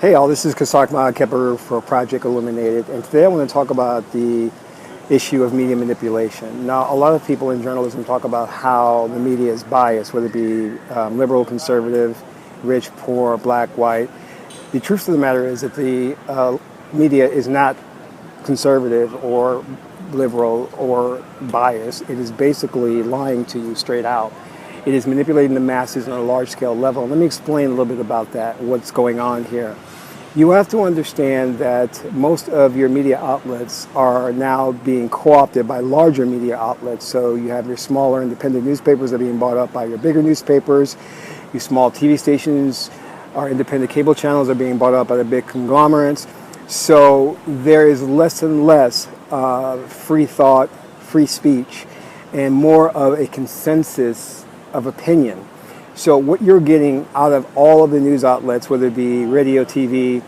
Hey all, this is Kasak Kepper for Project Illuminated, and today I want to talk about the issue of media manipulation. Now, a lot of people in journalism talk about how the media is biased, whether it be liberal, conservative, rich, poor, black, white. The truth of the matter is that the media is not conservative or liberal or biased. It is basically lying to you straight out. It is manipulating the masses on a large-scale level. Let me explain a little bit about that, what's going on here. You have to understand that most of your media outlets are now being co-opted by larger media outlets. So you have your smaller independent newspapers that are being bought up by your bigger newspapers. Your small TV stations, our independent cable channels are being bought up by the big conglomerates. So there is less and less free thought, free speech, and more of a consensus of opinion. So what you're getting out of all of the news outlets, whether it be radio, TV,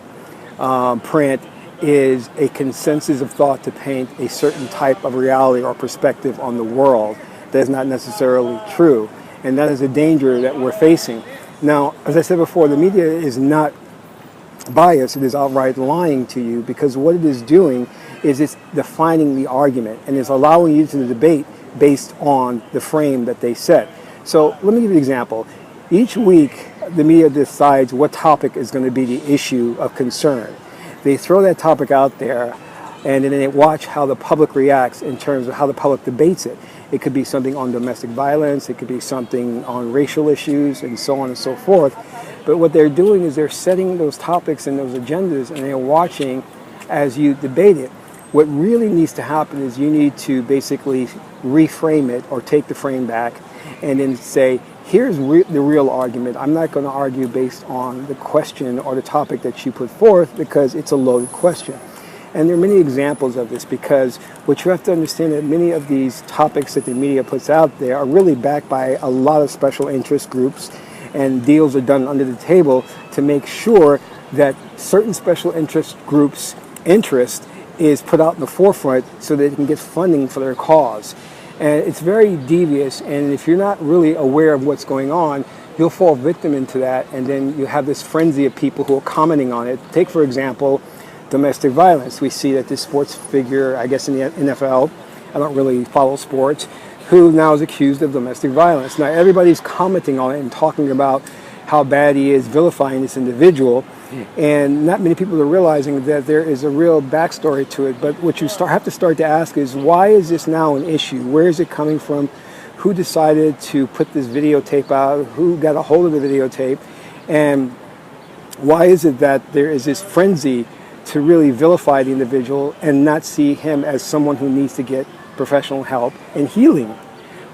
print, is a consensus of thought to paint a certain type of reality or perspective on the world that is not necessarily true. And that is a danger that we're facing. Now, as I said before, the media is not biased. It is outright lying to you, because what it is doing is it's defining the argument and it's allowing you to debate based on the frame that they set. So let me give you an example. Each week, the media decides what topic is going to be the issue of concern. They throw that topic out there, and then they watch how the public reacts in terms of how the public debates it. It could be something on domestic violence, it could be something on racial issues, and so on and so forth. But what they're doing is they're setting those topics and those agendas, and they're watching as you debate it. What really needs to happen is you need to basically reframe it or take the frame back and then say, here's the real argument. I'm not going to argue based on the question or the topic that you put forth, because it's a loaded question. And there are many examples of this, because what you have to understand that many of these topics that the media puts out there are really backed by a lot of special interest groups, and deals are done under the table to make sure that certain special interest groups' interest is put out in the forefront so that they can get funding for their cause. And it's very devious, and if you're not really aware of what's going on, you'll fall victim into that, and then you have this frenzy of people who are commenting on it. Take, for example, domestic violence. We see that this sports figure, I guess in the NFL, I don't really follow sports, who now is accused of domestic violence. Now everybody's commenting on it and talking about how bad he is, vilifying this individual, and not many people are realizing that there is a real backstory to it. But what you have to start to ask is, why is this now an issue? Where is it coming from? Who decided to put this videotape out? Who got a hold of the videotape? And why is it that there is this frenzy to really vilify the individual and not see him as someone who needs to get professional help and healing?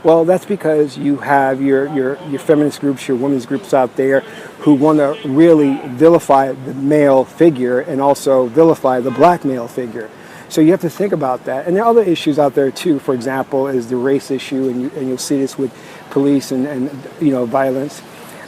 Well, that's because you have your feminist groups, your women's groups out there who want to really vilify the male figure and also vilify the black male figure. So you have to think about that. And there are other issues out there too. For example, is the race issue, and you'll see this with police and violence.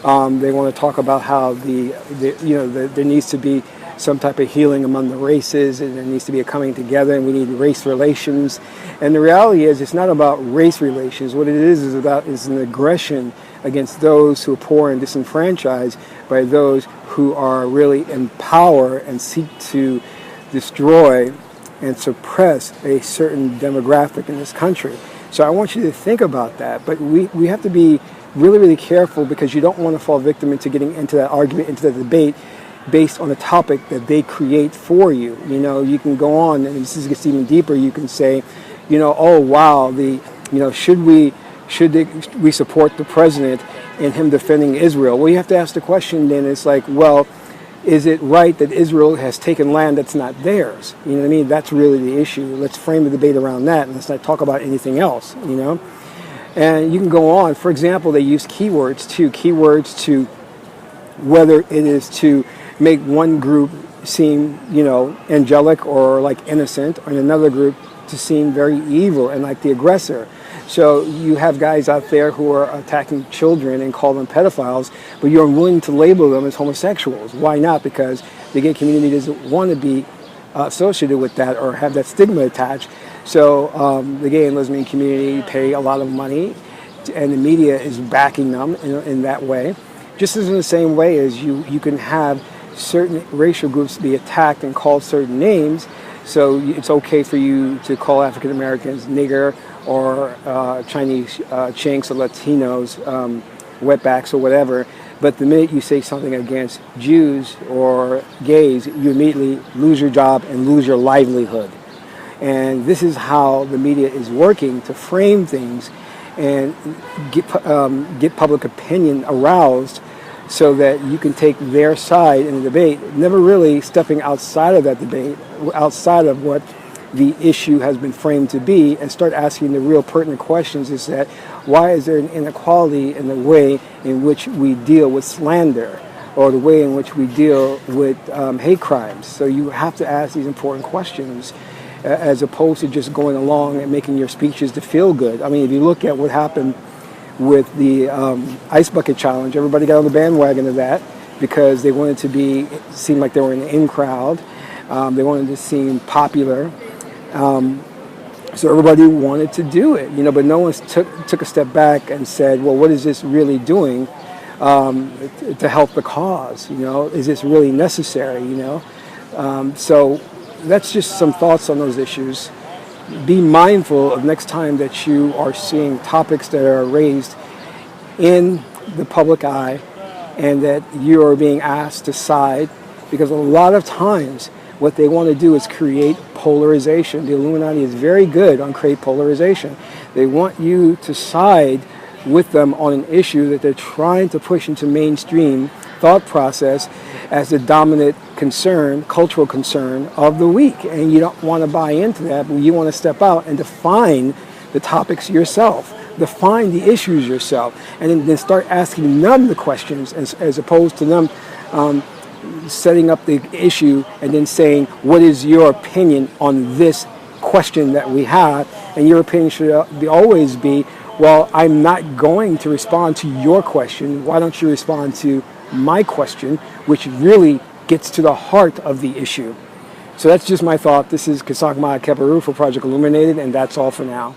They want to talk about how there needs to be some type of healing among the races, and there needs to be a coming together, and we need race relations. And the reality is, it's not about race relations. What it is an aggression against those who are poor and disenfranchised by those who are really in power and seek to destroy and suppress a certain demographic in this country. So I want you to think about that. But we have to be really, really careful, because you don't want to fall victim into getting into that argument, into that debate, based on a topic that they create for you. You can go on, and this gets even deeper. You can say, oh wow, should we support the president in him defending Israel? Well, you have to ask the question then. It's like, well, is it right that Israel has taken land that's not theirs? You know what I mean? That's really the issue. Let's frame the debate around that, and let's not talk about anything else. And you can go on. For example, they use keywords to whether it is to make one group seem, angelic or like innocent, or another group to seem very evil and like the aggressor. So you have guys out there who are attacking children and call them pedophiles, but you're unwilling to label them as homosexuals. Why not? Because the gay community doesn't want to be associated with that or have that stigma attached. So the gay and lesbian community pay a lot of money, and the media is backing them in that way. Just as in the same way as you can have certain racial groups be attacked and called certain names. So it's okay for you to call African Americans nigger or Chinese chinks or Latinos wetbacks or whatever. But the minute you say something against Jews or gays, you immediately lose your job and lose your livelihood. And this is how the media is working to frame things and get public opinion aroused so that you can take their side in the debate, never really stepping outside of that debate, outside of what the issue has been framed to be, and start asking the real pertinent questions. Is that why is there an inequality in the way in which we deal with slander or the way in which we deal with hate crimes? So you have to ask these important questions as opposed to just going along and making your speeches to feel good. I mean, if you look at what happened with the Ice Bucket Challenge, everybody got on the bandwagon of that because they wanted to seem like they were in the in crowd. They wanted to seem popular. So everybody wanted to do it, but no one took a step back and said, well, what is this really doing to help the cause? Is this really necessary? So that's just some thoughts on those issues. Be mindful of next time that you are seeing topics that are raised in the public eye and that you are being asked to side, because a lot of times what they want to do is create polarization. The Illuminati is very good on create polarization. They want you to side with them on an issue that they're trying to push into mainstream thought process as the dominant concern, cultural concern of the week. And you don't want to buy into that, but you want to step out and define the topics yourself, define the issues yourself, and then start asking them the questions as opposed to them setting up the issue and then saying, what is your opinion on this question that we have? And your opinion should always be, well, I'm not going to respond to your question. Why don't you respond to my question, which really gets to the heart of the issue? So that's just my thought. This is Kasang Keparu for Project Illuminated, and that's all for now.